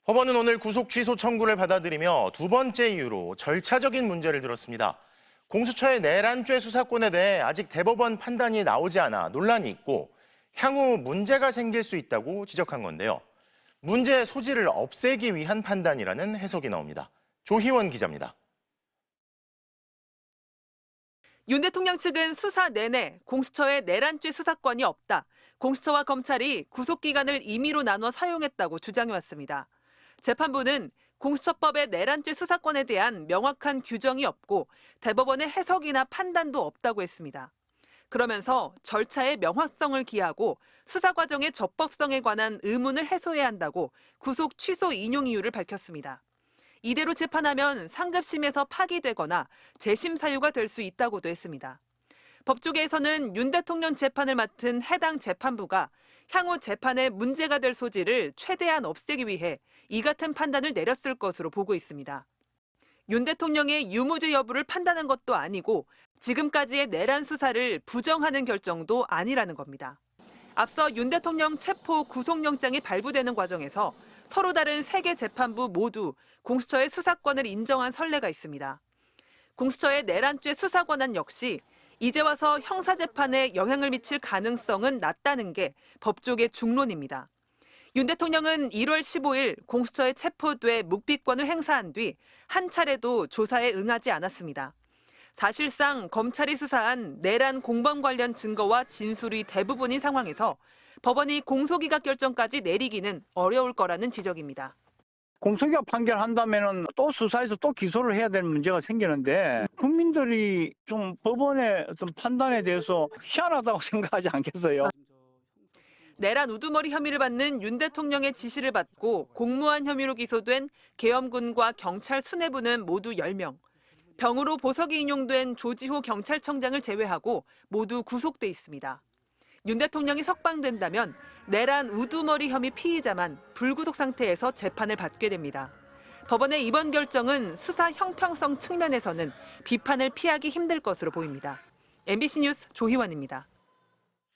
법원은 오늘 구속 취소 청구를 받아들이며 두 번째 이유로 절차적인 문제를 들었습니다. 공수처의 내란죄 수사권에 대해 아직 대법원 판단이 나오지 않아 논란이 있고 향후 문제가 생길 수 있다고 지적한 건데요. 문제의 소지를 없애기 위한 판단이라는 해석이 나옵니다. 조희원 기자입니다. 윤 대통령 측은 수사 내내 공수처의 내란죄 수사권이 없다. 공수처와 검찰이 구속기간을 임의로 나눠 사용했다고 주장해왔습니다. 재판부는 공수처법의 내란죄 수사권에 대한 명확한 규정이 없고 대법원의 해석이나 판단도 없다고 했습니다. 그러면서 절차의 명확성을 기하고 수사 과정의 적법성에 관한 의문을 해소해야 한다고 구속 취소 인용 이유를 밝혔습니다. 이대로 재판하면 상급심에서 파기되거나 재심 사유가 될 수 있다고도 했습니다. 법조계에서는 윤 대통령 재판을 맡은 해당 재판부가 향후 재판에 문제가 될 소지를 최대한 없애기 위해 이 같은 판단을 내렸을 것으로 보고 있습니다. 윤 대통령의 유무죄 여부를 판단한 것도 아니고 지금까지의 내란 수사를 부정하는 결정도 아니라는 겁니다. 앞서 윤 대통령 체포 구속영장이 발부되는 과정에서 서로 다른 세 개 재판부 모두 공수처의 수사권을 인정한 선례가 있습니다. 공수처의 내란죄 수사 권한 역시 이제 와서 형사재판에 영향을 미칠 가능성은 낮다는 게 법조계 중론입니다. 윤 대통령은 1월 15일 공수처에 체포돼 묵비권을 행사한 뒤 한 차례도 조사에 응하지 않았습니다. 사실상 검찰이 수사한 내란 공범 관련 증거와 진술이 대부분인 상황에서 법원이 공소기각 결정까지 내리기는 어려울 거라는 지적입니다. 공소기각 판결한다면 또 수사해서 또 기소를 해야 될 문제가 생기는데 국민들이 좀 법원의 어떤 판단에 대해서 희한하다고 생각하지 않겠어요? 내란 우두머리 혐의를 받는 윤 대통령의 지시를 받고 공무원 혐의로 기소된 계엄군과 경찰 수뇌부는 모두 10명. 병으로 보석이 인용된 조지호 경찰청장을 제외하고 모두 구속돼 있습니다. 윤 대통령이 석방된다면 내란 우두머리 혐의 피의자만 불구속 상태에서 재판을 받게 됩니다. 법원의 이번 결정은 수사 형평성 측면에서는 비판을 피하기 힘들 것으로 보입니다. MBC 뉴스 조희원입니다.